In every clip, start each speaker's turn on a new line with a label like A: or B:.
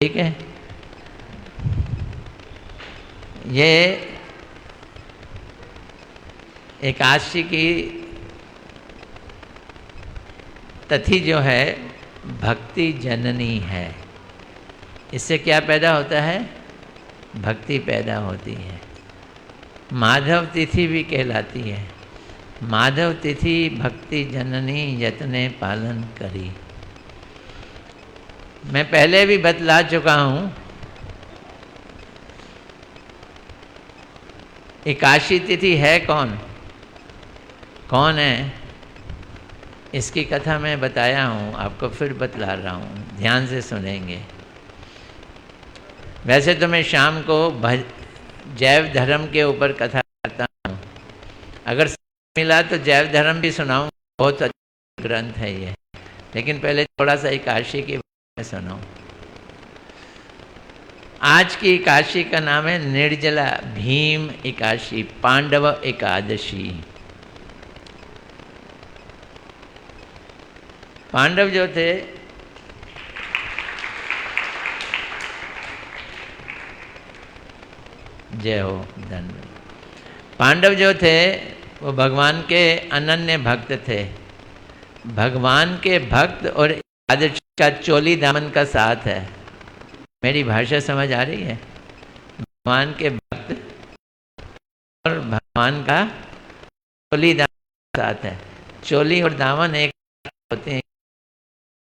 A: ठीक है। ये एकादशी की तिथि जो है भक्ति जननी है। इससे क्या पैदा होता है? भक्ति पैदा होती है। माधव तिथि भी कहलाती है। माधव तिथि भक्ति जननी यत्ने पालन करी। मैं पहले भी बतला चुका हूँ, एकादशी तिथि है कौन? कौन है? इसकी कथा मैं बताया हूँ, आपको फिर बतला रहा हूँ, ध्यान से सुनेंगे। वैसे तो मैं शाम को जैव धर्म के ऊपर कथा करता हूँ, अगर मिला तो जैव धर्म भी सुनाऊँ, बहुत अच्छा ग्रंथ है ये। लेकिन पहले थोड़ा सा एकादशी के बारे में सुनो। आज की एकादशी का नाम है निर्जला भीम एकादशी, पांडव एकादशी। पांडव जो थे जय हो धन्यवाद। पांडव जो थे वो भगवान के अनन्य भक्त थे। भगवान के भक्त और एकादशी का चोली दामन का साथ है। मेरी भाषा समझ आ रही है? भगवान के भक्त और भगवान का चोली दामन का साथ है। चोली और दामन एक होते हैं,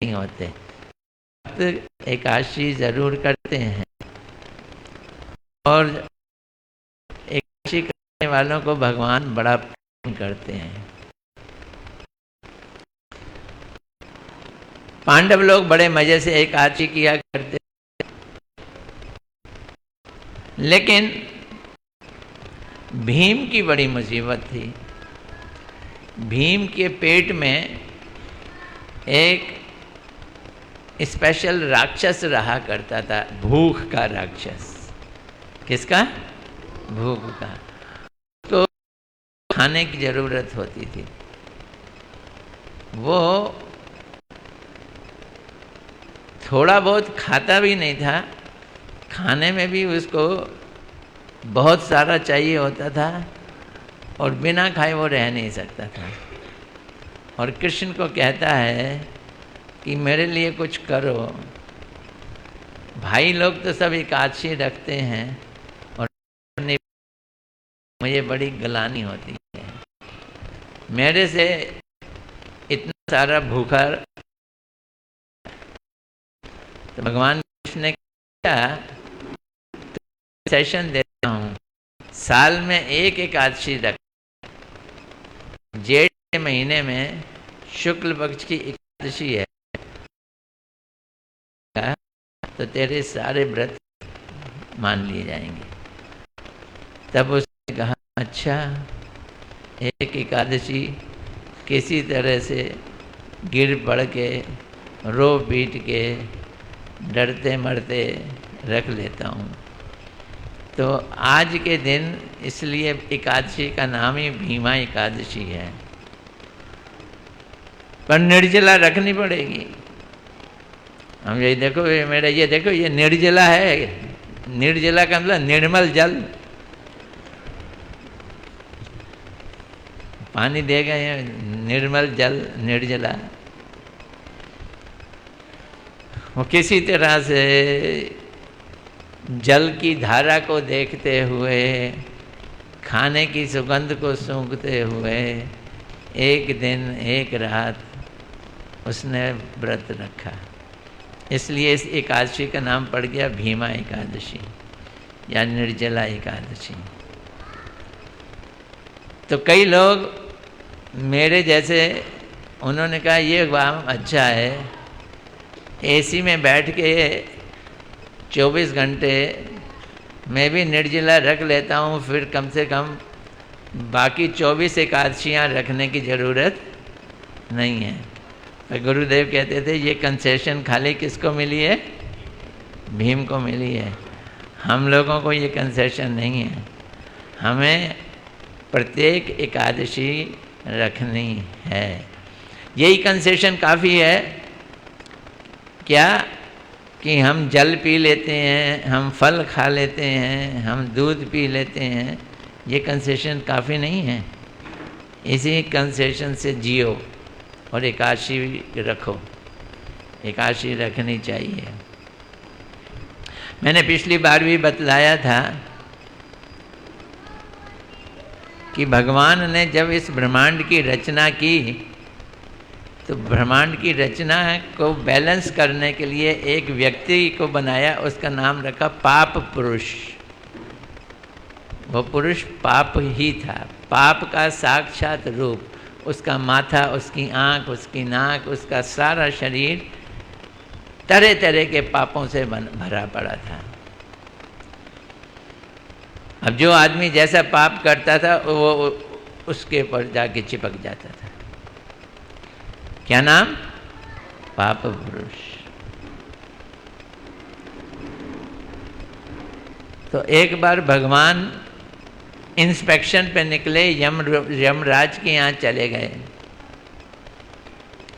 A: नहीं होते। भक्त एकादशी जरूर करते हैं और एकादशी करने वालों को भगवान बड़ा प्रेम करते हैं। पांडव लोग बड़े मजे से एकादशी किया करते, लेकिन भीम की बड़ी मुसीबत थी। भीम के पेट में एक स्पेशल राक्षस रहा करता था, भूख का राक्षस। किसका? भूख का। तो खाने की जरूरत होती थी। वो थोड़ा बहुत खाता भी नहीं था, खाने में भी उसको बहुत सारा चाहिए होता था और बिना खाए वो रह नहीं सकता था। और कृष्ण को कहता है कि मेरे लिए कुछ करो। भाई लोग तो सब एकादशी रखते हैं और मुझे बड़ी गलानी होती है, मेरे से इतना सारा भूखा। तो भगवान कृष्ण ने कहा सेशन देता हूँ, साल में एक एकादशी रख। जेठ के महीने में शुक्ल पक्ष की एकादशी है, तो तेरे सारे व्रत मान लिए जाएंगे। तब उसने कहा अच्छा, एक एकादशी किसी तरह से गिर पड़ के रो पीट के डरते मरते रख लेता हूँ। तो आज के दिन इसलिए एकादशी का नाम ही भीमा एकादशी है। पर निर्जला रखनी पड़ेगी। हम ये देखो, मेरा ये देखो, ये निर्जला है। निर्जला का मतलब निर्मल जल। पानी देगा ये निर्मल जल, निर्जला। वो किसी तरह से जल की धारा को देखते हुए, खाने की सुगंध को सूंघते हुए एक दिन एक रात उसने व्रत रखा। इसलिए इस एकादशी का नाम पड़ गया भीमा एकादशी या निर्जला एकादशी। तो कई लोग मेरे जैसे, उन्होंने कहा ये काम अच्छा है, एसी में बैठ के 24 घंटे मैं भी निर्जला रख लेता हूँ, फिर कम से कम बाकी 24 एकादशियाँ रखने की ज़रूरत नहीं है। तो गुरुदेव कहते थे ये कंसेशन खाली किसको मिली है? भीम को मिली है। हम लोगों को ये कंसेशन नहीं है। हमें प्रत्येक एकादशी रखनी है। यही कंसेशन काफ़ी है क्या? कि हम जल पी लेते हैं, हम फल खा लेते हैं, हम दूध पी लेते हैं, ये कंसेशन काफ़ी नहीं है। इसी कंसेशन से जियो और एकादशी रखो, एकादशी रखनी चाहिए। मैंने पिछली बार भी बतलाया था कि भगवान ने जब इस ब्रह्मांड की रचना की तो ब्रह्मांड की रचना को बैलेंस करने के लिए एक व्यक्ति को बनाया, उसका नाम रखा पाप पुरुष। वो पुरुष पाप ही था, पाप का साक्षात रूप। उसका माथा, उसकी आँख, उसकी नाक, उसका सारा शरीर तरह तरह के पापों से भरा पड़ा था। अब जो आदमी जैसा पाप करता था वो उसके ऊपर जाके चिपक जाता था। क्या नाम? पाप पुरुष। तो एक बार भगवान इंस्पेक्शन पे निकले, यमराज के यहाँ चले गए।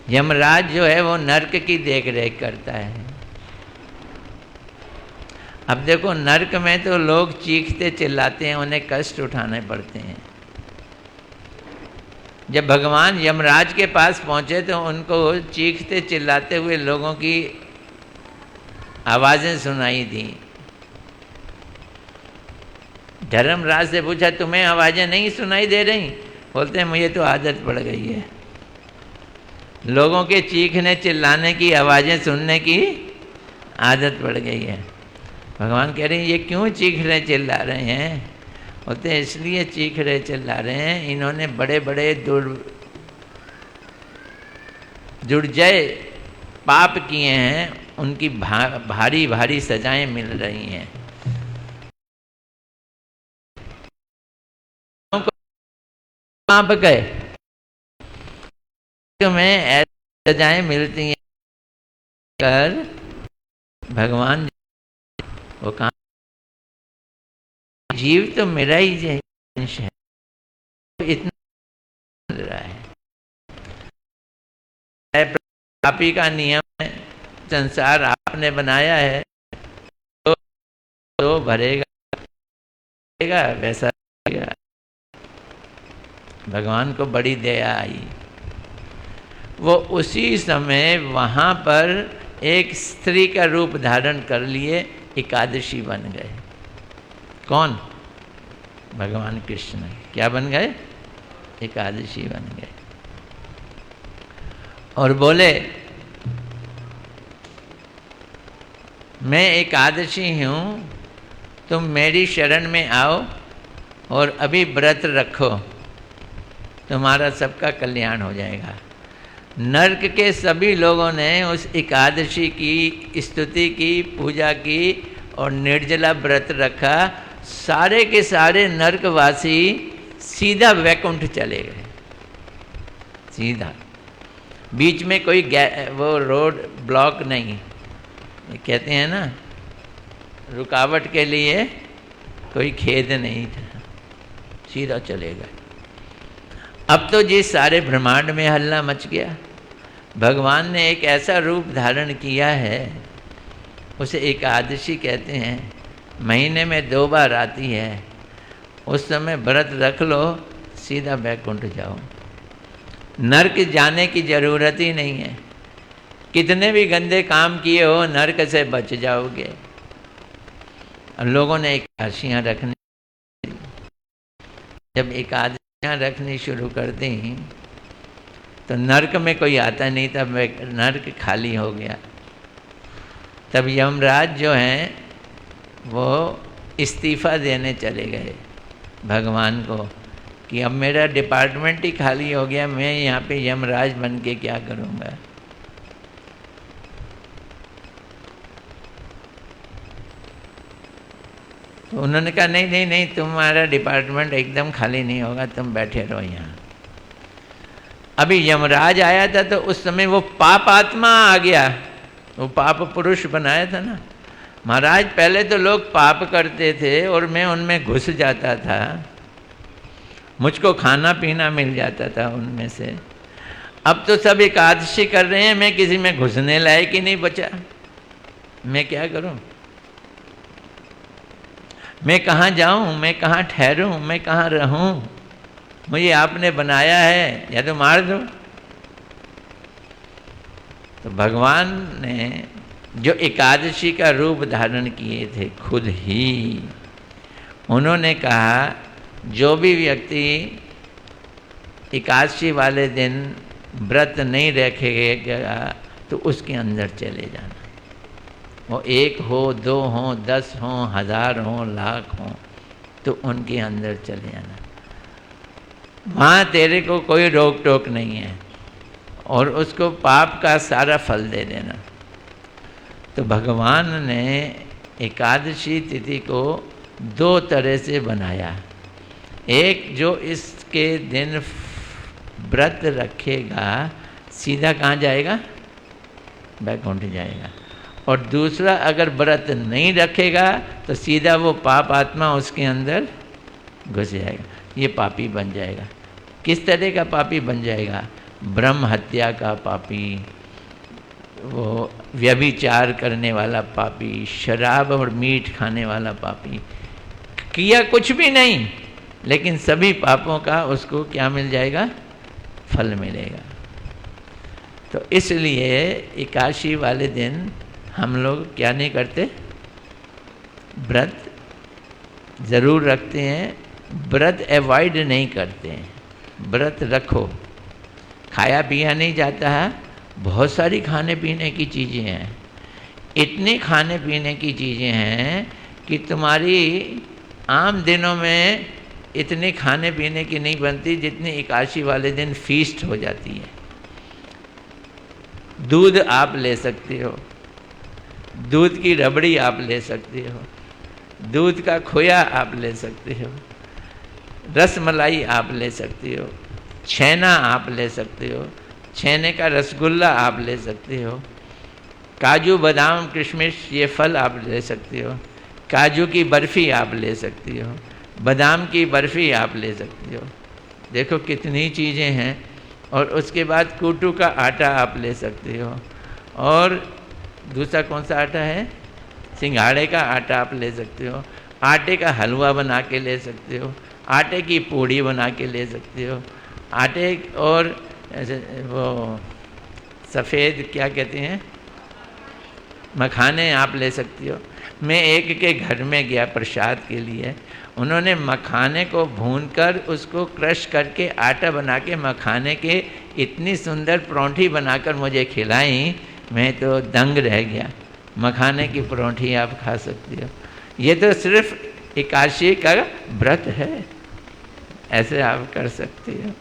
A: यमराज जो है वो नरक की देख रेख करता है। अब देखो, नरक में तो लोग चीखते चिल्लाते हैं, उन्हें कष्ट उठाने पड़ते हैं। जब भगवान यमराज के पास पहुंचे तो उनको चीखते चिल्लाते हुए लोगों की आवाज़ें सुनाई दी। धर्मराज से पूछा, तुम्हें आवाज़ें नहीं सुनाई दे रही? बोलते हैं, मुझे तो आदत पड़ गई है, लोगों के चीखने चिल्लाने की आवाज़ें सुनने की आदत पड़ गई है। भगवान कह रहे हैं, ये क्यों चीख रहे चिल्ला रहे हैं? बोलते हैं, इसलिए चीख रहे चिल्ला रहे हैं, इन्होंने बड़े बड़े दुर्जय पाप किए हैं, उनकी भारी भारी सजाएं मिल रही हैं। पाप गए में ऐसी सजाएं मिलती हैं कर भगवान वो कहा, जीव तो मेरा ही अंश है, इतना मिल रहा है। पापी का नियम है, संसार आपने बनाया है तो भरेगा, वैसा भरेगा। भगवान को बड़ी दया आई। वो उसी समय वहाँ पर एक स्त्री का रूप धारण कर लिए एकादशी बन गए। कौन? भगवान कृष्ण। क्या बन गए? एकादशी बन गए। और बोले, मैं एकादशी हूँ, तुम मेरी शरण में आओ और अभी व्रत रखो, तुम्हारा सबका कल्याण हो जाएगा। नरक के सभी लोगों ने उस एकादशी की स्तुति की, पूजा की और निर्जला व्रत रखा। सारे के सारे नरकवासी सीधा वैकुंठ चले गए, सीधा। बीच में कोई वो रोड ब्लॉक नहीं, कहते हैं ना, रुकावट के लिए कोई खेद नहीं था, सीधा चले गए। अब तो जिस सारे ब्रह्मांड में हल्ला मच गया। भगवान ने एक ऐसा रूप धारण किया है, उसे एकादशी कहते हैं, महीने में 2 बार आती है। उस समय व्रत रख लो, सीधा बैकुंठ जाओ, नरक जाने की ज़रूरत ही नहीं है। कितने भी गंदे काम किए हो, नरक से बच जाओगे। और लोगों ने एकादशियाँ रखनी, जब एकादशियाँ रखनी शुरू कर दी तो नरक में कोई आता नहीं, तब नरक खाली हो गया। तब यमराज जो हैं वो इस्तीफ़ा देने चले गए भगवान को कि अब मेरा डिपार्टमेंट ही खाली हो गया, मैं यहाँ पे यमराज बन के क्या करूँगा। तो उन्होंने कहा, नहीं नहीं नहीं, तुम्हारा डिपार्टमेंट एकदम खाली नहीं होगा, तुम बैठे रहो यहाँ। अभी यमराज आया था तो उस समय वो पाप आत्मा आ गया, वो पाप पुरुष बनाया था ना। महाराज, पहले तो लोग पाप करते थे और मैं उनमें घुस जाता था, मुझको खाना पीना मिल जाता था उनमें से। अब तो सब एकादशी कर रहे हैं, मैं किसी में घुसने लायक ही नहीं बचा। मैं क्या करूं? मैं कहाँ जाऊं? मैं कहाँ ठहरूं? मैं कहाँ रहूं? मुझे आपने बनाया है, या तो मार दो। तो भगवान ने जो एकादशी का रूप धारण किए थे खुद ही, उन्होंने कहा जो भी व्यक्ति एकादशी वाले दिन व्रत नहीं रखेगा तो उसके अंदर चले जाना। वो 1 हो, 2 हो, 10 हो, 1000 हो, लाख हो, तो उनके अंदर चले जाना। वहाँ तेरे को कोई रोक टोक नहीं है, और उसको पाप का सारा फल दे देना। तो भगवान ने एकादशी तिथि को 2 तरह से बनाया। एक, जो इसके दिन व्रत रखेगा सीधा कहाँ जाएगा? बैकुंठ जाएगा। और दूसरा, अगर व्रत नहीं रखेगा तो सीधा वो पाप आत्मा उसके अंदर घुस जाएगा, ये पापी बन जाएगा। किस तरह का पापी बन जाएगा? ब्रह्म हत्या का पापी, वो व्यभिचार करने वाला पापी, शराब और मीठ खाने वाला पापी। किया कुछ भी नहीं, लेकिन सभी पापों का उसको क्या मिल जाएगा? फल मिलेगा। तो इसलिए एकादशी वाले दिन हम लोग क्या नहीं करते? व्रत ज़रूर रखते हैं, व्रत अवॉइड नहीं करते हैं। व्रत रखो। खाया पिया नहीं जाता है, बहुत सारी खाने पीने की चीज़ें हैं। इतनी खाने पीने की चीज़ें हैं कि तुम्हारी आम दिनों में इतनी खाने पीने की नहीं बनती जितनी एकादशी वाले दिन फीस्ट हो जाती है। दूध आप ले सकते हो, दूध की रबड़ी आप ले सकते हो, दूध का खोया आप ले सकते हो, रस मलाई आप ले सकते हो, छेना आप ले सकते हो, छेने का रसगुल्ला आप ले सकते हो, काजू बादाम किशमिश ये फल आप ले सकते हो, काजू की बर्फ़ी आप ले सकती हो, बादाम की बर्फ़ी आप ले सकती हो। देखो कितनी चीज़ें हैं। और उसके बाद कूटू का आटा आप ले सकते हो। और दूसरा कौन सा आटा है? सिंघाड़े का आटा आप ले सकते हो। आटे का हलवा बना के ले सकते हो, आटे की पूड़ी बना के ले सकते हो, आटे और वो सफ़ेद क्या कहते हैं, मखाने आप ले सकती हो। मैं एक के घर में गया प्रसाद के लिए, उन्होंने मखाने को भूनकर उसको क्रश करके आटा बना के मखाने के इतनी सुंदर परौंठी बनाकर मुझे खिलाई, मैं तो दंग रह गया। मखाने की परौंठी आप खा सकती हो। ये तो सिर्फ एकादशी का व्रत है, ऐसे आप कर सकते हो।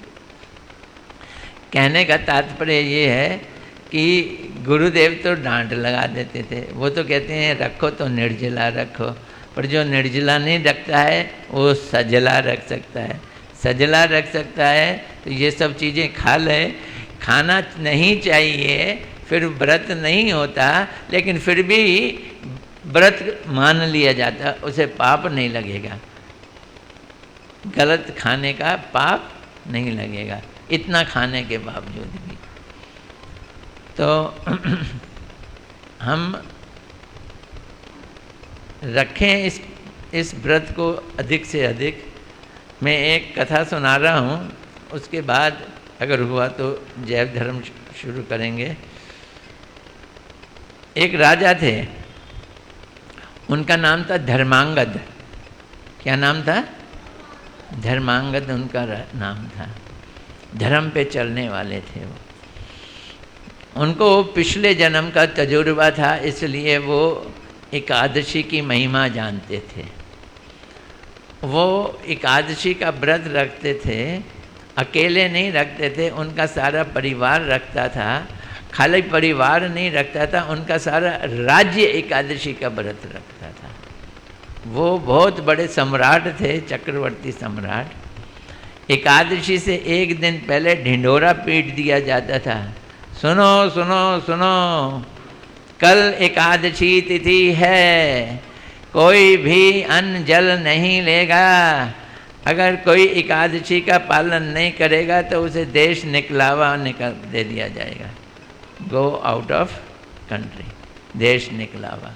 A: कहने का तात्पर्य ये है कि गुरुदेव तो डांट लगा देते थे। वो तो कहते हैं रखो तो निर्जला रखो, पर जो निर्जला नहीं रखता है वो सजला रख सकता है। सजला रख सकता है तो ये सब चीज़ें खा ले। खाना नहीं चाहिए, फिर व्रत नहीं होता, लेकिन फिर भी व्रत मान लिया जाता, उसे पाप नहीं लगेगा। गलत खाने का पाप नहीं लगेगा, इतना खाने के बावजूद भी। तो हम रखें इस व्रत को अधिक से अधिक। मैं एक कथा सुना रहा हूँ, उसके बाद अगर हुआ तो जैव धर्म शुरू करेंगे। एक राजा थे, उनका नाम था धर्मांगद। क्या नाम था? धर्मांगद उनका नाम था। धर्म पे चलने वाले थे वो। उनको पिछले जन्म का तजुर्बा था, इसलिए वो एकादशी की महिमा जानते थे। वो एकादशी का व्रत रखते थे, अकेले नहीं रखते थे, उनका सारा परिवार रखता था। खाली परिवार नहीं रखता था, उनका सारा राज्य एकादशी का व्रत रखता था। वो बहुत बड़े सम्राट थे, चक्रवर्ती सम्राट। एकादशी से एक दिन पहले ढिंढोरा पीट दिया जाता था। सुनो सुनो सुनो, कल एकादशी तिथि है, कोई भी अन्न जल नहीं लेगा। अगर कोई एकादशी का पालन नहीं करेगा तो उसे देश निकलावा दे दिया जाएगा, गो आउट ऑफ कंट्री। देश निकला हुआ।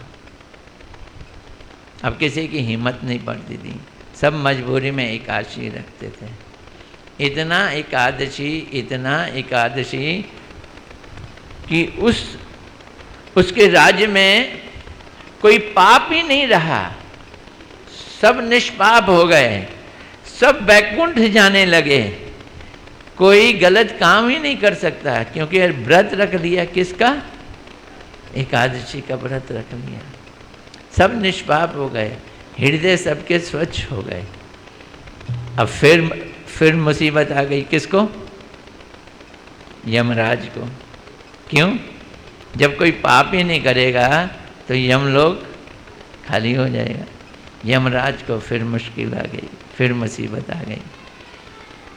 A: अब किसी की हिम्मत नहीं पड़ती थी, सब मजबूरी में एकादशी रखते थे। इतना एकादशी कि उसके राज्य में कोई पाप ही नहीं रहा, सब निष्पाप हो गए, सब बैकुंठ जाने लगे, कोई गलत काम ही नहीं कर सकता, क्योंकि व्रत रख लिया। किसका? एकादशी का व्रत रख लिया। सब निष्पाप हो गए, हृदय सबके स्वच्छ हो गए। अब फिर मुसीबत आ गई। किसको? यमराज को। क्यों? जब कोई पाप ही नहीं करेगा तो यमलोक खाली हो जाएगा। यमराज को फिर मुश्किल आ गई, फिर मुसीबत आ गई।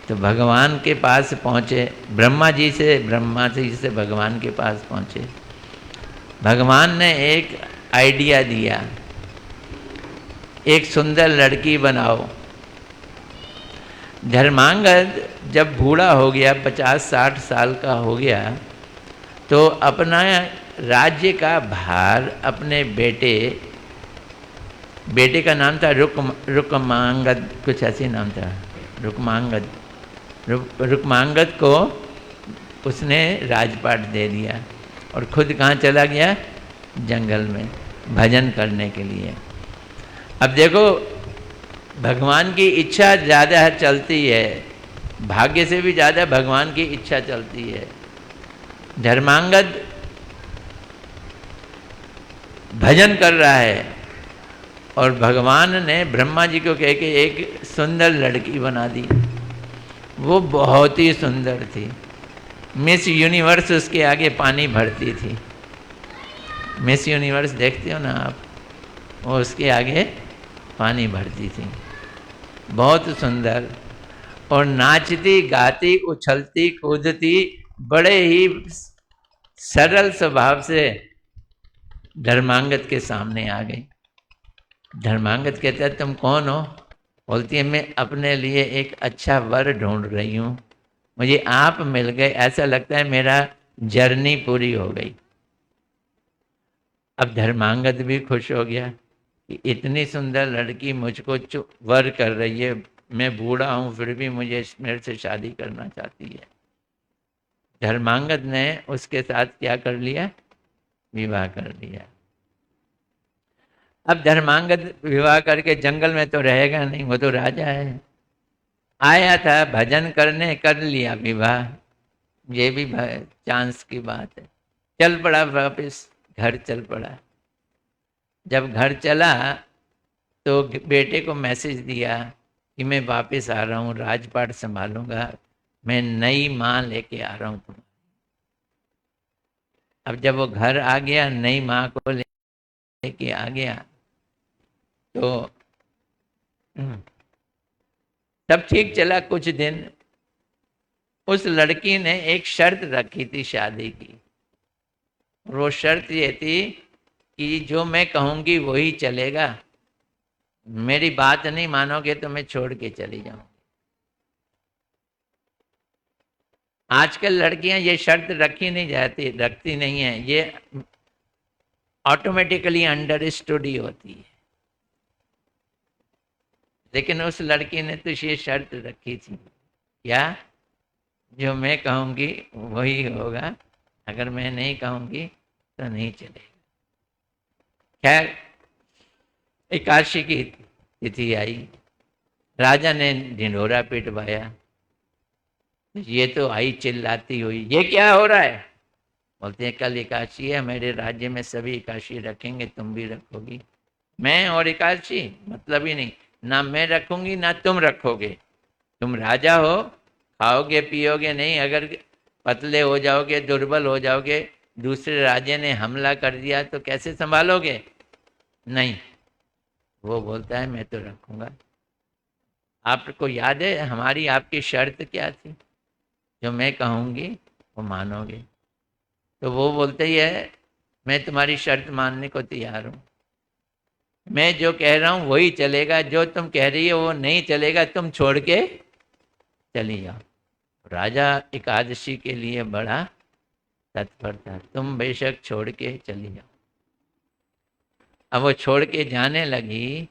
A: तो भगवान के पास पहुँचे, ब्रह्मा जी से भगवान के पास पहुँचे। भगवान ने एक आइडिया दिया, एक सुंदर लड़की बनाओ। धर्मांगद जब बूढ़ा हो गया, 50-60 साल का हो गया, तो अपना राज्य का भार अपने बेटे का नाम था रुकमांगद, कुछ ऐसे नाम था, रुकमांगद को उसने राजपाट दे दिया और खुद कहाँ चला गया? जंगल में भजन करने के लिए। अब देखो, भगवान की इच्छा ज़्यादा चलती है, भाग्य से भी ज़्यादा भगवान की इच्छा चलती है। धर्मांगद भजन कर रहा है और भगवान ने ब्रह्मा जी को कह के एक सुंदर लड़की बना दी। वो बहुत ही सुंदर थी, मिस यूनिवर्स उसके आगे पानी भरती थी। मिस यूनिवर्स देखते हो ना आप, वो उसके आगे पानी भरती थी, बहुत सुंदर, और नाचती गाती उछलती कूदती बड़े ही सरल स्वभाव से धर्मांगद के सामने आ गई। धर्मांगद कहता है, तुम कौन हो? बोलती है, मैं अपने लिए एक अच्छा वर ढूंढ रही हूँ, मुझे आप मिल गए, ऐसा लगता है मेरा जर्नी पूरी हो गई। अब धर्मांगद भी खुश हो गया कि इतनी सुंदर लड़की मुझको वर कर रही है, मैं बूढ़ा हूँ फिर भी मेरे से शादी करना चाहती है। धर्मांगद ने उसके साथ क्या कर लिया? विवाह कर लिया। अब धर्मांगद विवाह करके जंगल में तो रहेगा नहीं, वो तो राजा है। आया था भजन करने, कर लिया विवाह, ये भी चांस की बात है। चल पड़ा वापिस घर, चल पड़ा। जब घर चला तो बेटे को मैसेज दिया कि मैं वापस आ रहा हूँ, राजपाट संभालूंगा, मैं नई माँ लेके आ रहा हूँ तुम। अब जब वो घर आ गया, नई माँ को लेके आ गया, तो तब ठीक चला कुछ दिन। उस लड़की ने एक शर्त रखी थी शादी की, वो शर्त ये थी कि जो मैं कहूँगी वही चलेगा, मेरी बात नहीं मानोगे तो मैं छोड़ के चली जाऊंगी। आजकल लड़कियां ये शर्त रखती नहीं है, ये ऑटोमेटिकली अंडरस्टूड ही होती है। लेकिन उस लड़की ने तो ये शर्त रखी थी, क्या? जो मैं कहूँगी वही होगा, अगर मैं नहीं कहूँगी तो नहीं चलेगा। खैर, एकादशी की तिथि आई, राजा ने ढिंढोरा पिटवाया, ये तो आई चिल्लाती हुई, ये क्या हो रहा है? बोलते हैं, कल एकादशी है, मेरे राज्य में सभी एकादशी रखेंगे, तुम भी रखोगी। मैं और एकादशी मतलब ही नहीं, ना मैं रखूंगी ना तुम रखोगे। तुम राजा हो, खाओगे पियोगे नहीं, अगर पतले हो जाओगे, दुर्बल हो जाओगे, दूसरे राजे ने हमला कर दिया तो कैसे संभालोगे? नहीं। वो बोलता है, मैं तो रखूंगा। आपको याद है हमारी आपकी शर्त क्या थी? जो मैं कहूँगी वो मानोगे। तो वो बोलते ही है, मैं तुम्हारी शर्त मानने को तैयार हूँ, मैं जो कह रहा हूँ वही चलेगा, जो तुम कह रही हो वो नहीं चलेगा, तुम छोड़ के चली जाओ। राजा एकादशी के लिए बड़ा तत्पर था, तुम बेशक छोड़ के चली जाओ। अब वो छोड़ के जाने लगी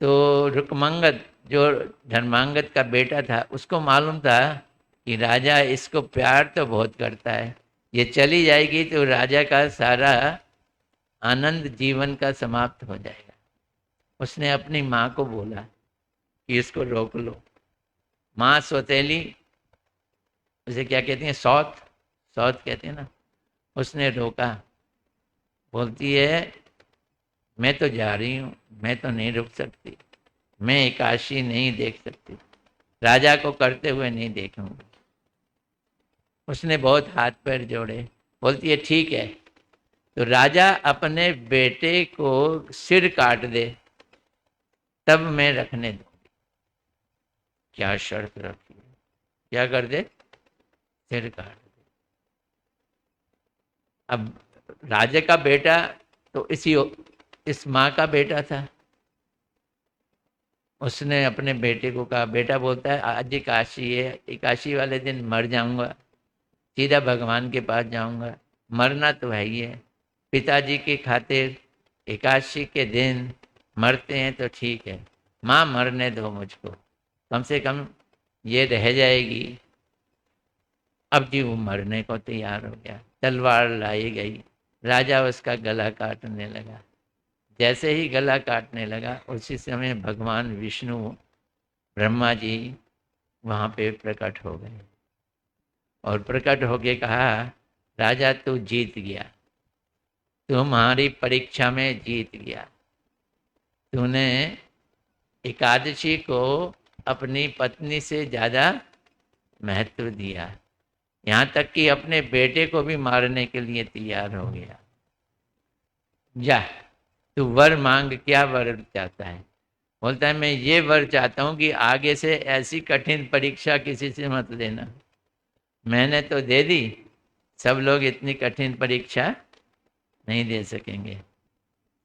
A: तो रुकमंगत जो धर्मांगद का बेटा था उसको मालूम था कि राजा इसको प्यार तो बहुत करता है, ये चली जाएगी तो राजा का सारा आनंद जीवन का समाप्त हो जाएगा। उसने अपनी माँ को बोला कि इसको रोक लो। माँ सौतेली, उसे क्या कहते हैं, सौत, सौत कहते हैं ना। उसने रोका, बोलती है मैं तो जा रही हूँ, मैं तो नहीं रुक सकती, मैं एकादशी नहीं देख सकती, राजा को करते हुए नहीं देखूंगी। उसने बहुत हाथ पैर जोड़े, बोलती है ठीक है, तो राजा अपने बेटे को सिर काट दे तब मैं रखने दूंगी। क्या शर्त रखी है, क्या कर दे, सिर काट दे। अब राजा का बेटा तो इस माँ का बेटा था। उसने अपने बेटे को कहा, बेटा बोलता है आज एकादशी है, एकादशी वाले दिन मर जाऊंगा, सीधा भगवान के पास जाऊंगा, मरना तो है ही है, पिताजी की खातिर एकादशी के दिन मरते हैं तो ठीक है, माँ मरने दो मुझको, कम से कम ये रह जाएगी। अब जी वो मरने को तैयार हो गया, तलवार लाई गई, राजा उसका गला काटने लगा। जैसे ही गला काटने लगा उसी समय भगवान विष्णु, ब्रह्मा जी वहाँ पे प्रकट हो गए और प्रकट होके कहा, राजा तू जीत गया, तुम्हारी परीक्षा में जीत गया, तूने एकादशी को अपनी पत्नी से ज़्यादा महत्व दिया, यहाँ तक कि अपने बेटे को भी मारने के लिए तैयार हो गया। जा तू वर मांग, क्या वर चाहता है? बोलता है मैं ये वर चाहता हूँ कि आगे से ऐसी कठिन परीक्षा किसी से मत लेना, मैंने तो दे दी, सब लोग इतनी कठिन परीक्षा नहीं दे सकेंगे।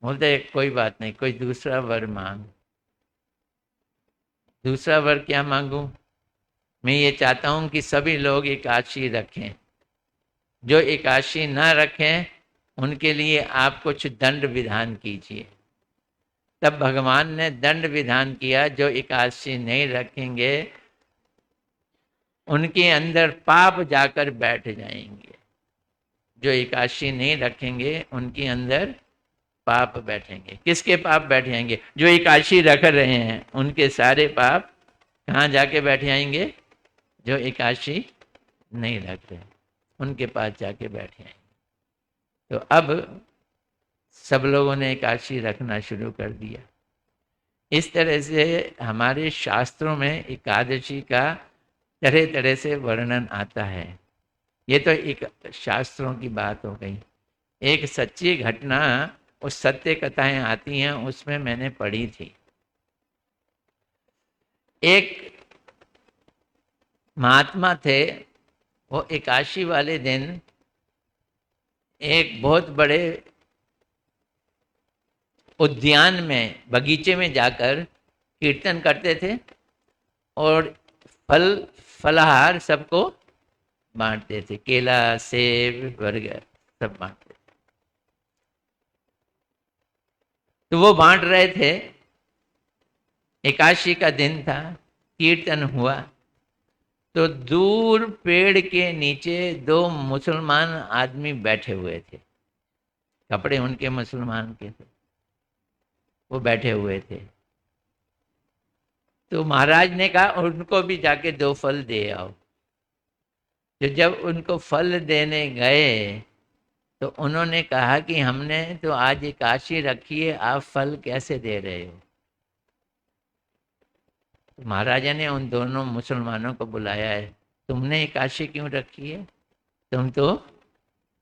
A: बोलते है कोई बात नहीं, कोई दूसरा वर मांग। दूसरा वर क्या मांगूं? मैं ये चाहता हूँ कि सभी लोग एकादशी रखें, जो एकादशी ना रखें उनके लिए आप कुछ दंड विधान कीजिए। तब भगवान ने दंड विधान किया, जो एकादशी नहीं रखेंगे उनके अंदर पाप जाकर बैठ जाएंगे, जो एकादशी नहीं रखेंगे उनके अंदर पाप बैठेंगे। किसके पाप बैठ जाएंगे? जो एकादशी रख रहे हैं उनके सारे पाप कहाँ जाके बैठ जाएंगे? जो एकादशी नहीं रख रहे उनके पास जाके बैठ जाएंगे। तो अब सब लोगों ने एकादशी रखना शुरू कर दिया। इस तरह से हमारे शास्त्रों में एकादशी का तरह तरह से वर्णन आता है। ये तो एक शास्त्रों की बात हो गई। एक सच्ची घटना, उस सत्य कथाएं आती हैं उसमें मैंने पढ़ी थी। एक महात्मा थे, वो एकादशी वाले दिन एक बहुत बड़े उद्यान में, बगीचे में जाकर कीर्तन करते थे और फलाहार सबको बांटते थे, केला, सेब वगैरह सब बांटते थे। तो वो बांट रहे थे, एकादशी का दिन था, कीर्तन हुआ, तो दूर पेड़ के नीचे दो मुसलमान आदमी बैठे हुए थे, कपड़े उनके मुसलमान के थे, वो बैठे हुए थे। तो महाराज ने कहा उनको भी जाके 2 फल दे आओ। तो जब उनको फल देने गए तो उन्होंने कहा कि हमने तो आज एकादशी रखी है, आप फल कैसे दे रहे हो? तो महाराजा ने उन दोनों मुसलमानों को बुलाया है, तुमने एकादशी क्यों रखी है? तुम तो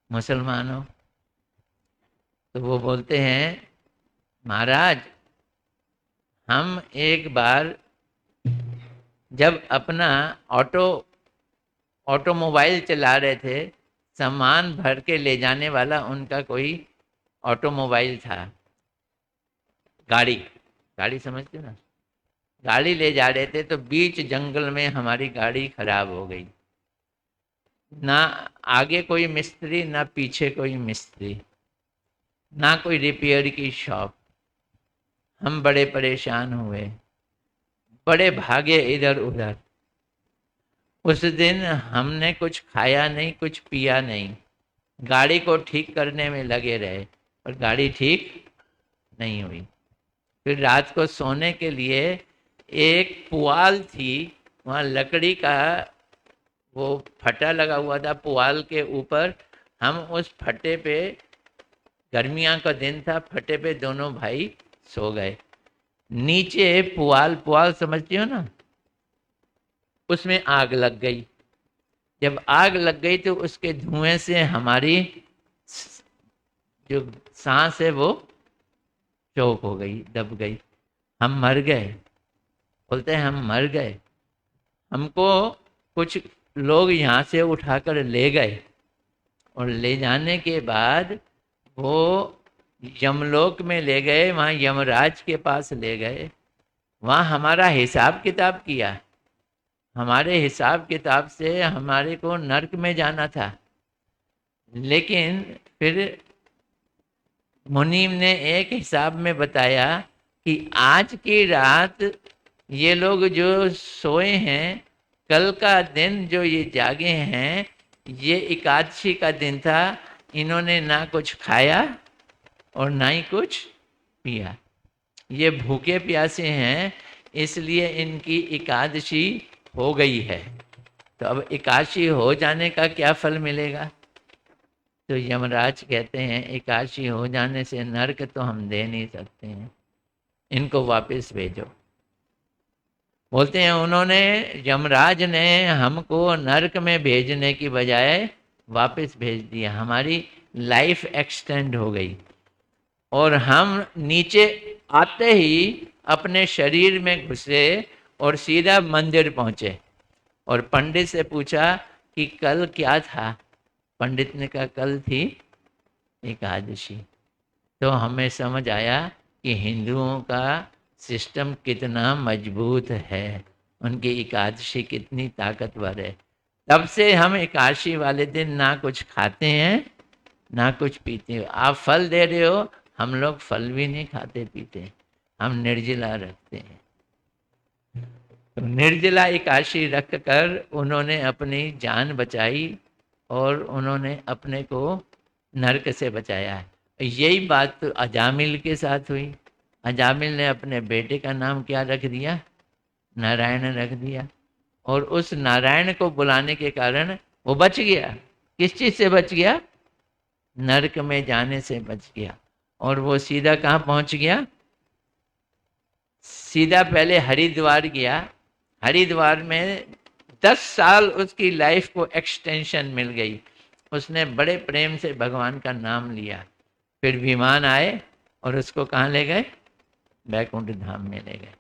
A: मुसलमान हो। तो वो बोलते हैं महाराज, हम एक बार जब अपना ऑटोमोबाइल चला रहे थे, सामान भर के ले जाने वाला उनका कोई ऑटोमोबाइल था, गाड़ी, गाड़ी समझते हो ना, गाड़ी ले जा रहे थे, तो बीच जंगल में हमारी गाड़ी खराब हो गई, ना आगे कोई मिस्त्री ना पीछे कोई मिस्त्री। ना कोई रिपेयर की शॉप। हम बड़े परेशान हुए, बड़े भागे इधर उधर। उस दिन हमने कुछ खाया नहीं, कुछ पिया नहीं, गाड़ी को ठीक करने में लगे रहे, पर गाड़ी ठीक नहीं हुई। फिर रात को सोने के लिए एक पुआल थी, वहाँ लकड़ी का वो फटा लगा हुआ था, पुआल के ऊपर हम उस फटे पे, गर्मियाँ का दिन था, फटे पे दोनों भाई सो गए। नीचे पुआल, पुआल समझती हो ना, उसमें आग लग गई। जब आग लग गई तो उसके धुएं से हमारी जो सांस है वो चौक हो गई, दब गई, हम मर गए। बोलते हैं हम मर गए। हमको कुछ लोग यहाँ से उठाकर ले गए, और ले जाने के बाद वो यमलोक में ले गए, वहाँ यमराज के पास ले गए। वहाँ हमारा हिसाब किताब किया। हमारे हिसाब किताब से हमारे को नरक में जाना था, लेकिन फिर मुनीम ने एक हिसाब में बताया कि आज की रात ये लोग जो सोए हैं, कल का दिन जो ये जागे हैं, ये एकादशी का दिन था, इन्होंने ना कुछ खाया और ना ही कुछ पिया, ये भूखे प्यासे हैं, इसलिए इनकी एकादशी हो गई है। तो अब एकादशी हो जाने का क्या फल मिलेगा? तो यमराज कहते हैं एकादशी हो जाने से नरक तो हम दे नहीं सकते हैं, इनको वापस भेजो। बोलते हैं उन्होंने, यमराज ने हमको नरक में भेजने की बजाय वापस भेज दिया। हमारी लाइफ एक्सटेंड हो गई, और हम नीचे आते ही अपने शरीर में घुसे और सीधा मंदिर पहुंचे, और पंडित से पूछा कि कल क्या था? पंडित ने कहा कल थी एकादशी। तो हमें समझ आया कि हिंदुओं का सिस्टम कितना मजबूत है, उनकी एकादशी कितनी ताकतवर है। तब से हम एकादशी वाले दिन ना कुछ खाते हैं ना कुछ पीते हो। आप फल दे रहे हो, हम लोग फल भी नहीं खाते पीते, हम निर्जला रखते हैं। तो निर्जला एकादशी रख कर उन्होंने अपनी जान बचाई, और उन्होंने अपने को नरक से बचाया है। यही बात तो अजामिल के साथ हुई। अजामिल ने अपने बेटे का नाम क्या रख दिया? नारायण रख दिया, और उस नारायण को बुलाने के कारण वो बच गया। किस चीज़ से बच गया? नरक में जाने से बच गया। और वो सीधा कहाँ पहुंच गया? सीधा पहले हरिद्वार गया। हरिद्वार में 10 साल उसकी लाइफ को एक्सटेंशन मिल गई। उसने बड़े प्रेम से भगवान का नाम लिया। फिर विमान आए और उसको कहाँ ले गए? बैकुंठ धाम में ले गए।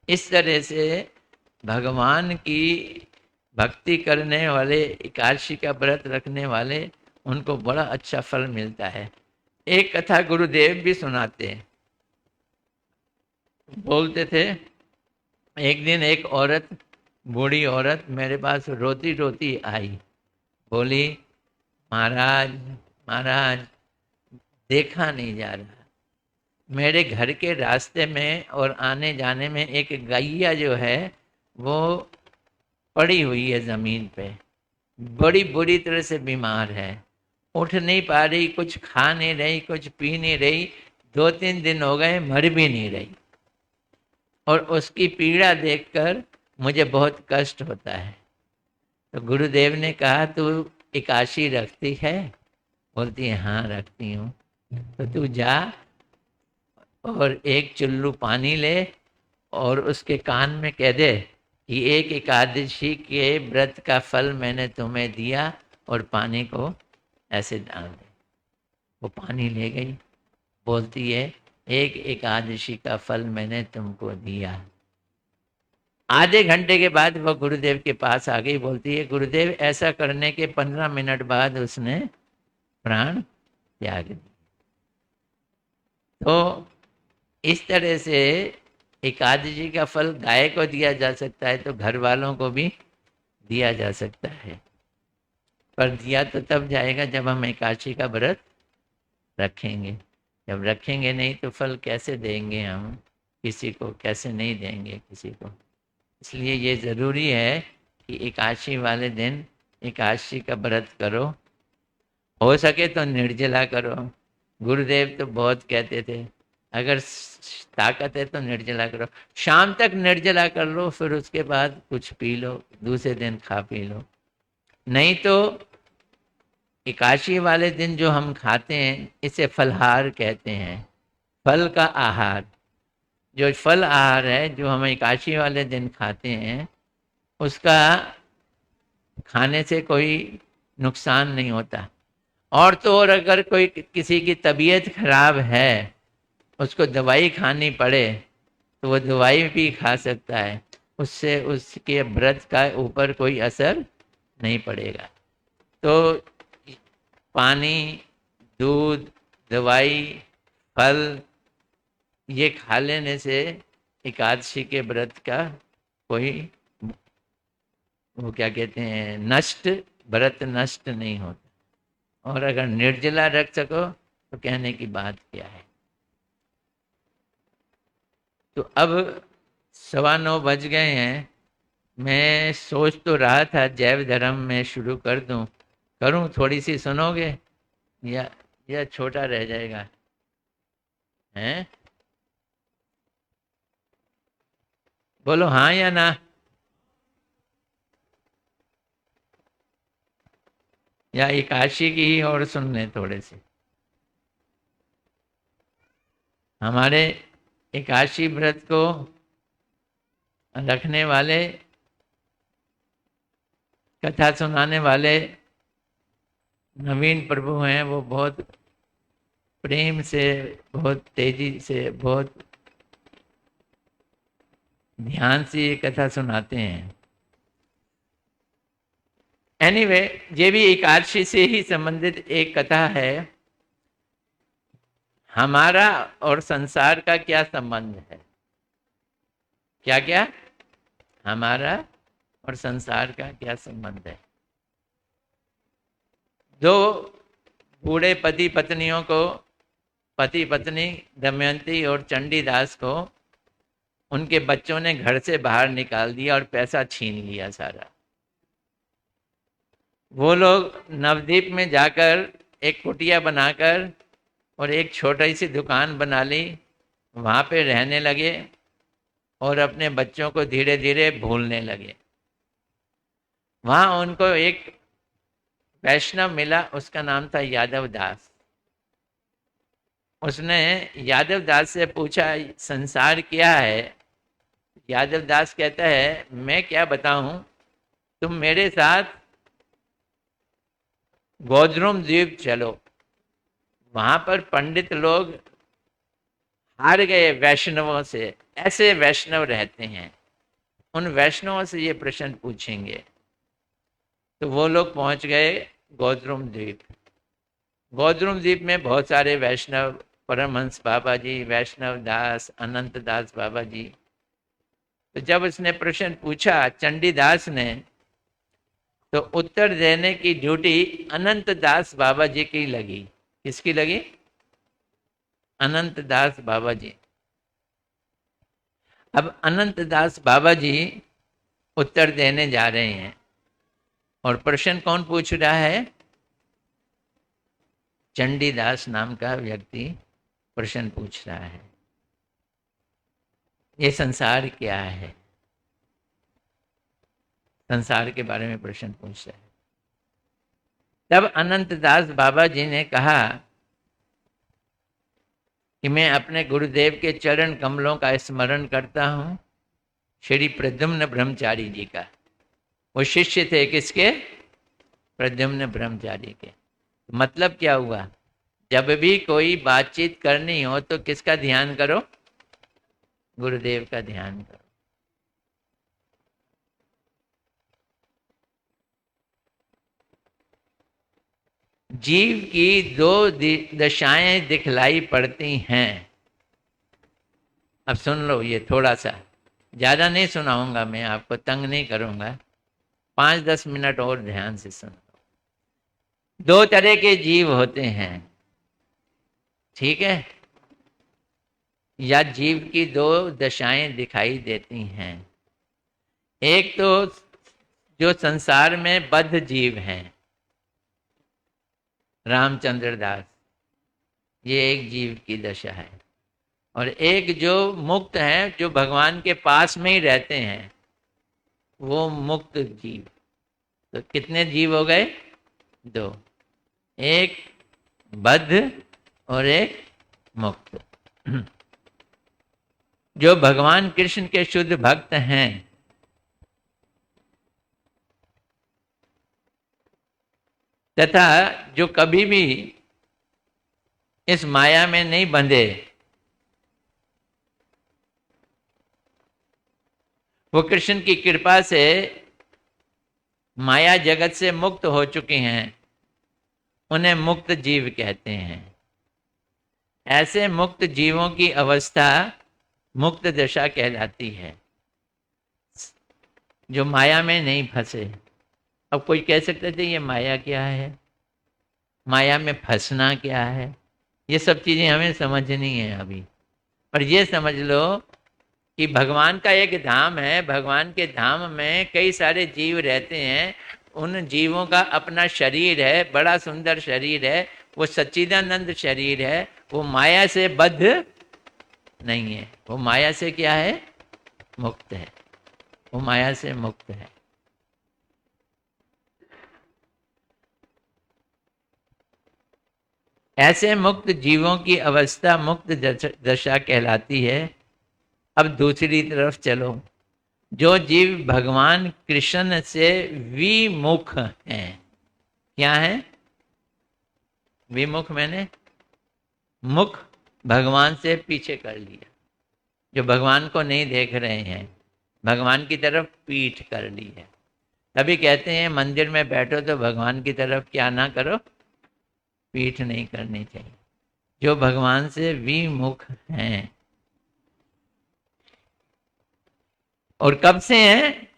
A: इस तरह से भगवान की भक्ति करने वाले, एकादशी का व्रत रखने वाले, उनको बड़ा अच्छा फल मिलता है। एक कथा गुरुदेव भी सुनाते हैं। बोलते थे एक दिन एक औरत, बूढ़ी औरत मेरे पास रोती रोती आई। बोली महाराज महाराज, देखा नहीं जा रहा, मेरे घर के रास्ते में और आने जाने में एक गैया जो है वो पड़ी हुई है ज़मीन पे, बड़ी बुरी तरह से बीमार है, उठ नहीं पा रही, कुछ खा नहीं रही, कुछ पी नहीं रही, 2-3 दिन हो गए, मर भी नहीं रही। और उसकी पीड़ा देखकर मुझे बहुत कष्ट होता है। तो गुरुदेव ने कहा तू एकादशी रखती है? बोलती है हाँ रखती हूँ। तो तू जा और एक चुल्लू पानी ले और उसके कान में कह दे कि एक एकादशी के व्रत का फल मैंने तुम्हें दिया, और पानी को ऐसे डाल दे। वो पानी ले गई, बोलती है एक एकादशी का फल मैंने तुमको दिया। आधे घंटे के बाद वह गुरुदेव के पास आ गई। बोलती है गुरुदेव, ऐसा करने के 15 मिनट बाद उसने प्राण त्याग दिए। तो इस तरह से एकादशी का फल गाय को दिया जा सकता है, तो घर वालों को भी दिया जा सकता है। पर दिया तो तब जाएगा जब हम एकादशी का व्रत रखेंगे। जब रखेंगे नहीं तो फल कैसे देंगे हम किसी को, कैसे नहीं देंगे किसी को। इसलिए ये ज़रूरी है कि एकादशी वाले दिन एकादशी का व्रत करो, हो सके तो निर्जला करो। गुरुदेव तो बहुत कहते थे अगर ताकत है तो निर्जला करो, शाम तक निर्जला कर लो, फिर उसके बाद कुछ पी लो, दूसरे दिन खा पी लो। नहीं तो एकादशी वाले दिन जो हम खाते हैं इसे फलहार कहते हैं, फल का आहार। जो फल आहार है जो हम एकादशी वाले दिन खाते हैं उसका खाने से कोई नुकसान नहीं होता। और तो और अगर कोई किसी की तबीयत खराब है उसको दवाई खानी पड़े तो वो दवाई भी खा सकता है, उससे उसके व्रत का ऊपर कोई असर नहीं पड़ेगा। तो पानी, दूध, दवाई, फल ये खा लेने से एकादशी के व्रत का कोई वो क्या कहते हैं नष्ट, व्रत नष्ट नहीं होता। और अगर निर्जला रख सको तो कहने की बात क्या है। तो अब 9:15 बज गए हैं। मैं सोच तो रहा था जैव धर्म में शुरू कर दूं, करूं, थोड़ी सी सुनोगे या छोटा रह जाएगा? हैं, बोलो हाँ या ना। या एकादशी की ही और सुन लें थोड़े से। हमारे एकादशी व्रत को रखने वाले, कथा सुनाने वाले नवीन प्रभु हैं, वो बहुत प्रेम से, बहुत तेजी से, बहुत ध्यान से ये कथा सुनाते हैं। एनीवे, ये भी एकादशी से ही संबंधित एक कथा है। हमारा और संसार का क्या संबंध है? क्या क्या? हमारा और संसार का क्या संबंध है? दो बूढ़े पति पत्नियों को, पति पत्नी दमयंती और चंडीदास को उनके बच्चों ने घर से बाहर निकाल दिया और पैसा छीन लिया सारा। वो लोग नवद्वीप में जाकर एक कुटिया बनाकर और एक छोटी सी दुकान बना ली, वहाँ पे रहने लगे और अपने बच्चों को धीरे धीरे भूलने लगे। वहाँ उनको एक वैष्णव मिला, उसका नाम था यादव दास। उसने यादव दास से पूछा संसार क्या है? यादव दास कहता है मैं क्या बताऊं, तुम मेरे साथ गोद्रुम द्वीप चलो, वहां पर पंडित लोग हार गए वैष्णवों से, ऐसे वैष्णव रहते हैं, उन वैष्णवों से ये प्रश्न पूछेंगे। तो वो लोग पहुंच गए गोद्रुम द्वीप। गोद्रुम द्वीप में बहुत सारे वैष्णव, परमहंस बाबा जी, वैष्णव दास, अनंत दास बाबा जी। तो जब उसने प्रश्न पूछा चंडीदास ने, तो उत्तर देने की ड्यूटी अनंत दास बाबा जी की लगी। किसकी लगी? अनंत दास बाबा जी। अब अनंत दास बाबा जी उत्तर देने जा रहे हैं और प्रश्न कौन पूछ रहा है? चंडीदास नाम का व्यक्ति प्रश्न पूछ रहा है, ये संसार क्या है? संसार के बारे में प्रश्न पूछ रहा है। तब अनंत दास बाबा जी ने कहा कि मैं अपने गुरुदेव के चरण कमलों का स्मरण करता हूं, श्री प्रद्युम्न ब्रह्मचारी जी का। वो शिष्य थे किसके? प्रद्युम्न ब्रह्मचारी के। मतलब क्या हुआ? जब भी कोई बातचीत करनी हो तो किसका ध्यान करो? गुरुदेव का ध्यान करो। जीव की दो दशाएं दिखलाई पड़ती हैं। अब सुन लो, ये थोड़ा सा, ज्यादा नहीं सुनाऊंगा, मैं आपको तंग नहीं करूंगा, 5-10 मिनट और ध्यान से सुनो। दो तरह के जीव होते हैं, ठीक है। या जीव की दो दशाएं दिखाई देती हैं। एक तो जो संसार में बद्ध जीव हैं, रामचंद्र दास, ये एक जीव की दशा है। और एक जो मुक्त हैं, जो भगवान के पास में ही रहते हैं, वो मुक्त जीव। तो कितने जीव हो गए? दो, एक बद्ध और एक मुक्त। जो भगवान कृष्ण के शुद्ध भक्त हैं, तथा जो कभी भी इस माया में नहीं बंधे, वो कृष्ण की कृपा से माया जगत से मुक्त हो चुके हैं, उन्हें मुक्त जीव कहते हैं। ऐसे मुक्त जीवों की अवस्था मुक्त दशा कहलाती है, जो माया में नहीं फंसे। अब कोई कह सकते थे ये माया क्या है, माया में फंसना क्या है, ये सब चीजें हमें समझनी है अभी। पर ये समझ लो कि भगवान का एक धाम है, भगवान के धाम में कई सारे जीव रहते हैं। उन जीवों का अपना शरीर है, बड़ा सुंदर शरीर है, वो सच्चिदानंद शरीर है। वो माया से बद्ध नहीं है, वो माया से क्या है? मुक्त है। वो माया से मुक्त है। ऐसे मुक्त जीवों की अवस्था मुक्त दशा कहलाती है। अब दूसरी तरफ चलो, जो जीव भगवान कृष्ण से विमुख हैं। क्या है विमुख? मैंने मुख भगवान से पीछे कर लिया, जो भगवान को नहीं देख रहे हैं, भगवान की तरफ पीठ कर ली है। तभी कहते हैं मंदिर में बैठो तो भगवान की तरफ क्या ना करो, पीठ नहीं करनी चाहिए। जो भगवान से विमुख हैं, और कब से हैं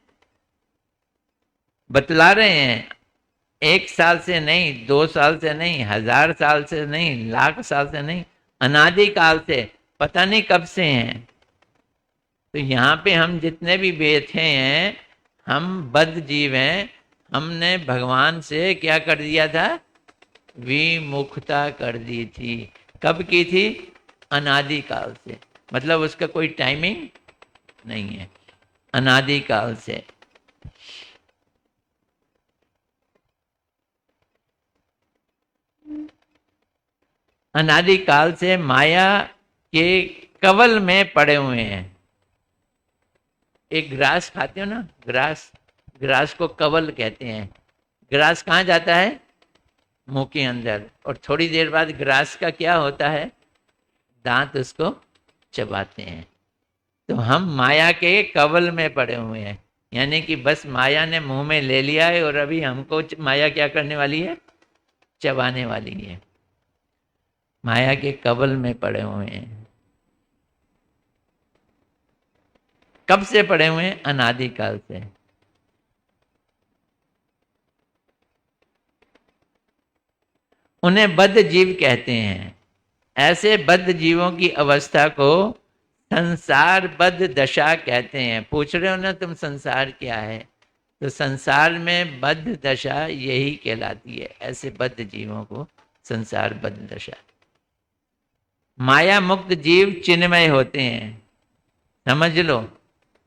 A: बतला रहे हैं। 1 साल से नहीं, 2 साल से नहीं, 1000 साल से नहीं, लाख साल से नहीं, अनादि काल से, पता नहीं कब से हैं। तो यहाँ पे हम जितने भी बैठे हैं, हम बद्ध जीव हैं। हमने भगवान से क्या कर दिया था? विमुखता कर दी थी। कब की थी? अनादि काल से। मतलब उसका कोई टाइमिंग नहीं है, अनादि काल से। अनादि काल से माया के कवल में पड़े हुए हैं। एक ग्रास खाते हो ना, ग्रास, ग्रास को कवल कहते हैं। ग्रास कहाँ जाता है? मुंह के अंदर। और थोड़ी देर बाद ग्रास का क्या होता है? दांत उसको चबाते हैं। तो हम माया के कवल में पड़े हुए हैं, यानी कि बस माया ने मुंह में ले लिया है और अभी हमको माया क्या करने वाली है? चबाने वाली है। माया के कवल में पड़े हुए हैं। कब से पड़े हुए हैं? अनादि काल से। उन्हें बद्ध जीव कहते हैं। ऐसे बद्ध जीवों की अवस्था को संसार बद्ध दशा कहते हैं। पूछ रहे हो ना तुम संसार क्या है? तो संसार में बद्ध दशा यही कहलाती है। ऐसे बद्ध जीवों को संसार बद्ध दशा। माया मुक्त जीव चिन्मय होते हैं। समझ लो,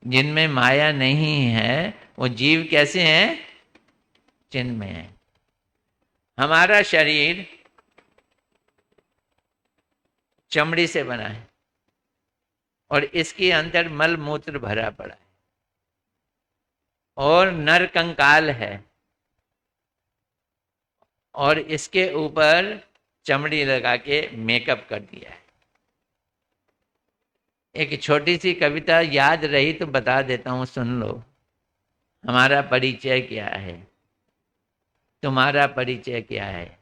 A: जिनमें माया नहीं है वो जीव कैसे हैं? चिन्मय है। हमारा शरीर चमड़ी से बना है और इसके अंदर मल मूत्र भरा पड़ा है और नर कंकाल है, और इसके ऊपर चमड़ी लगा के मेकअप कर दिया है। एक छोटी सी कविता याद रही तो बता देता हूँ, सुन लो। हमारा परिचय क्या है? तुम्हारा परिचय क्या है?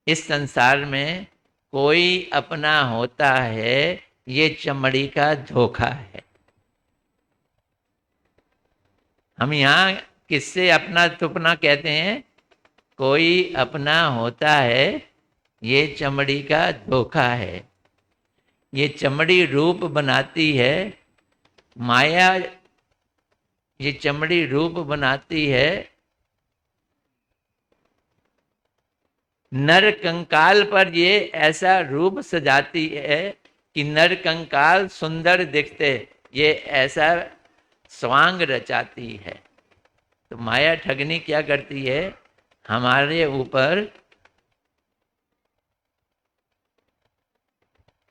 A: इस संसार में कोई अपना होता है, ये चमड़ी का धोखा है। हम यहाँ किससे अपना तुपना कहते हैं? कोई अपना होता है, ये चमड़ी का धोखा है। ये चमड़ी रूप बनाती है, माया ये चमड़ी रूप बनाती है। नर कंकाल पर ये ऐसा रूप सजाती है कि नर कंकाल सुंदर दिखते, ये ऐसा स्वांग रचाती है। तो माया ठगनी क्या करती है, हमारे ऊपर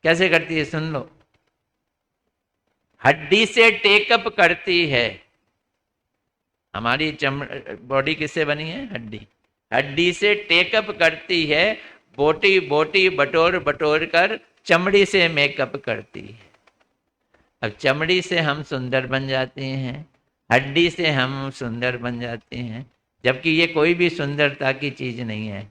A: कैसे करती है सुन लो। हड्डी से टेकअप करती है। हमारी बॉडी किससे बनी है, हड्डी। हड्डी से टेकअप करती है, बोटी बोटी बटोर बटोर कर चमड़ी से मेकअप करती है। अब चमड़ी से हम सुंदर बन जाते हैं, हड्डी से हम सुंदर बन जाते हैं, जबकि ये कोई भी सुंदरता की चीज नहीं है।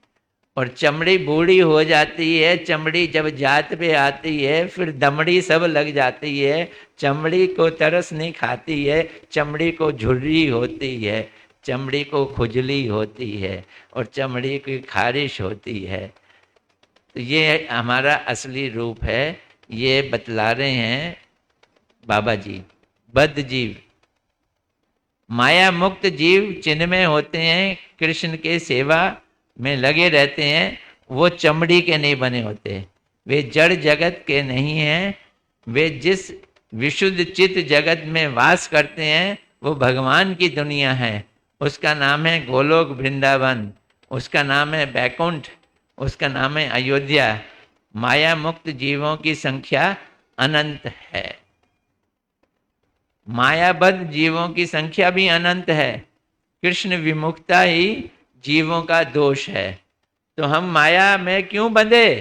A: और चमड़ी बूढ़ी हो जाती है, चमड़ी जब जात पे आती है फिर दमड़ी सब लग जाती है। चमड़ी को तरस नहीं खाती है, चमड़ी को झुर्री होती है, चमड़ी को खुजली होती है और चमड़ी की खारिश होती है। तो ये हमारा असली रूप है, ये बतला रहे हैं बाबा जी। बद्ध जीव, माया मुक्त जीव चिन्मय होते हैं, कृष्ण के सेवा में लगे रहते हैं, वो चमड़ी के नहीं बने होते, वे जड़ जगत के नहीं हैं। वे जिस विशुद्ध चित्त जगत में वास करते हैं वो भगवान की दुनिया है। उसका नाम है गोलोक वृंदावन, उसका नाम है बैकुंठ, उसका नाम है अयोध्या। माया मुक्त जीवों की संख्या अनंत है, मायाबद्ध जीवों की संख्या भी अनंत है। कृष्ण विमुक्ता ही जीवों का दोष है। तो हम माया में क्यों बंधे,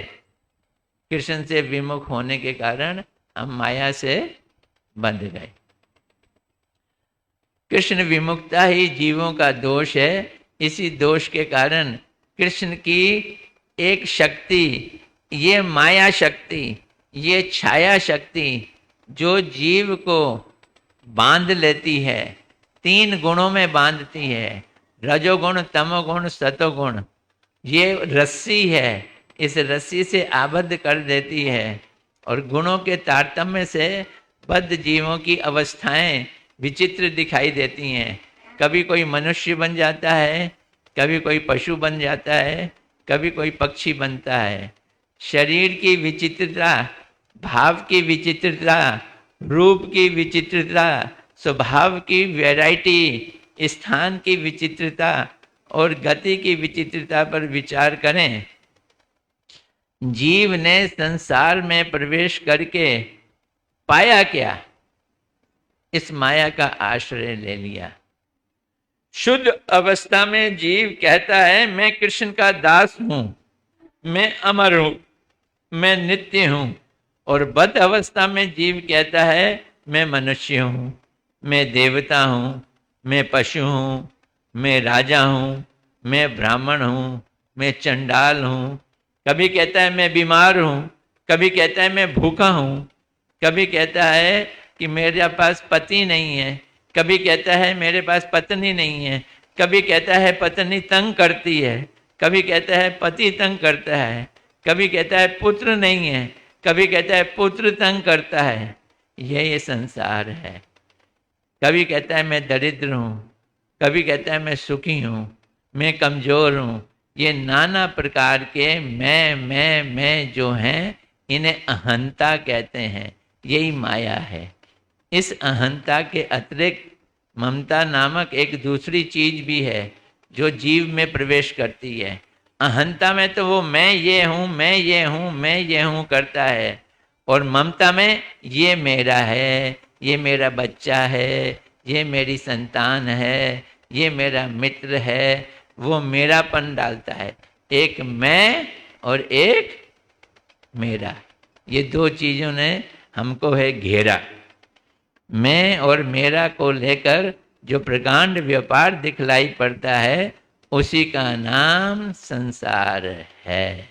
A: कृष्ण से विमुख होने के कारण हम माया से बंध गए। कृष्ण विमुक्ता ही जीवों का दोष है। इसी दोष के कारण कृष्ण की एक शक्ति, ये माया शक्ति, ये छाया शक्ति जो जीव को बांध लेती है, तीन गुणों में बांधती है, रजोगुण तमोगुण सतोगुण। ये रस्सी है, इस रस्सी से आबद्ध कर देती है और गुणों के तारतम्य से बद्ध जीवों की अवस्थाएं विचित्र दिखाई देती हैं। कभी कोई मनुष्य बन जाता है, कभी कोई पशु बन जाता है, कभी कोई पक्षी बनता है। शरीर की विचित्रता, भाव की विचित्रता, रूप की विचित्रता, स्वभाव की वैरायटी, स्थान की विचित्रता और गति की विचित्रता पर विचार करें। जीव ने संसार में प्रवेश करके पाया क्या, इस माया का आश्रय ले लिया। शुद्ध अवस्था में जीव कहता है मैं कृष्ण का दास हूं, मैं अमर हूं, मैं नित्य हूं। और बद्ध अवस्था में जीव कहता है मैं मनुष्य हूं, मैं देवता हूं, मैं पशु हूं, मैं राजा हूं, मैं ब्राह्मण हूं, मैं चंडाल हूं। कभी कहता है मैं बीमार हूं, कभी कहता है मैं भूखा हूं, कभी कहता है कि मेरे पास पति नहीं है, कभी कहता है मेरे पास पत्नी नहीं है, कभी कहता है पत्नी तंग करती है, कभी कहता है पति तंग करता है, कभी कहता है पुत्र नहीं है, कभी कहता है पुत्र तंग करता है। ये संसार है। कभी कहता है मैं दरिद्र हूँ, कभी कहता है मैं सुखी हूँ, मैं कमज़ोर हूँ। ये नाना प्रकार के मैं जो हैं, इन्हें अहंता कहते हैं। यही माया है। इस अहंता के अतिरिक्त ममता नामक एक दूसरी चीज भी है जो जीव में प्रवेश करती है। अहंता में तो वो मैं ये हूँ, मैं ये हूँ, मैं ये हूँ करता है, और ममता में ये मेरा है, ये मेरा बच्चा है, ये मेरी संतान है, ये मेरा मित्र है, वो मेरापन डालता है। एक मैं और एक मेरा, ये दो चीज़ों ने हमको है घेरा। मैं और मेरा को लेकर जो प्रकांड व्यापार दिखलाई पड़ता है, उसी का नाम संसार है।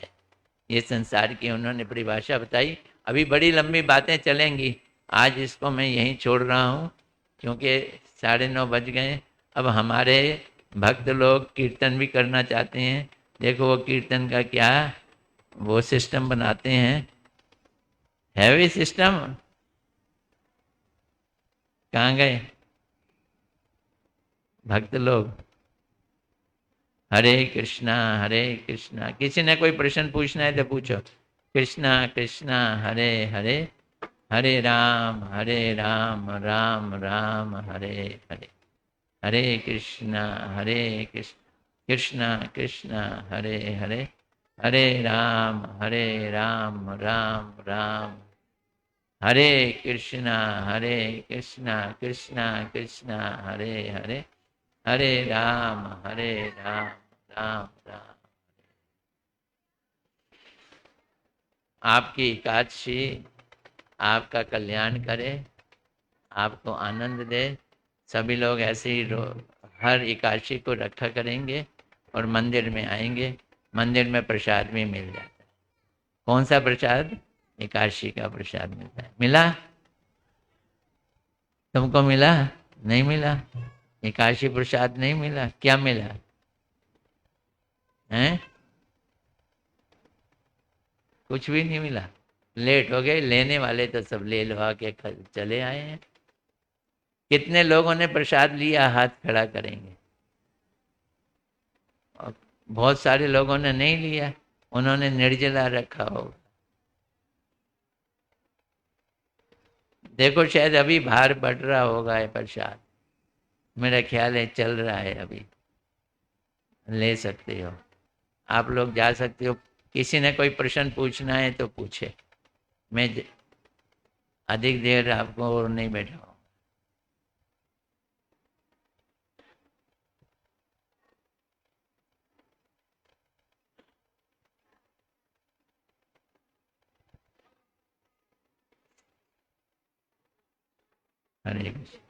A: ये संसार की उन्होंने परिभाषा बताई। अभी बड़ी लंबी बातें चलेंगी, आज इसको मैं यहीं छोड़ रहा हूँ क्योंकि 9:30 बज गए। अब हमारे भक्त लोग कीर्तन भी करना चाहते हैं। देखो वो कीर्तन का क्या वो सिस्टम बनाते हैं, हैवी सिस्टम। कहाँ गए भक्त लोग? हरे कृष्णा, किसी ने कोई प्रश्न पूछना है तो पूछो। कृष्णा कृष्णा हरे हरे, हरे राम राम राम हरे हरे, हरे कृष्णा कृष्णा कृष्णा हरे हरे, हरे राम राम राम, हरे कृष्णा कृष्णा कृष्णा हरे हरे, हरे राम राम राम। आपकी एकादशी आपका कल्याण करे, आपको आनंद दे। सभी लोग ऐसे ही हर एकादशी को रखा करेंगे और मंदिर में आएंगे। मंदिर में प्रसाद भी मिल जाता है। कौन सा प्रसाद? एकादशी का प्रसाद मिलता है। मिला? तुमको मिला? नहीं मिला? एकादशी प्रसाद नहीं मिला? क्या मिला है? कुछ भी नहीं मिला? लेट हो गए। लेने वाले तो सब ले लवा के चले आए हैं। कितने लोगों ने प्रसाद लिया? हाथ खड़ा करेंगे। और बहुत सारे लोगों ने नहीं लिया, उन्होंने निर्जला रखा होगा। देखो शायद अभी बाहर बढ़ रहा होगा ये प्रसाद, मेरा ख्याल है चल रहा है अभी। ले सकते हो, आप लोग जा सकते हो। किसी ने कोई प्रश्न पूछना है तो पूछे। मैं अधिक देर आपको और नहीं बैठाऊँ। हरे कृष्ण।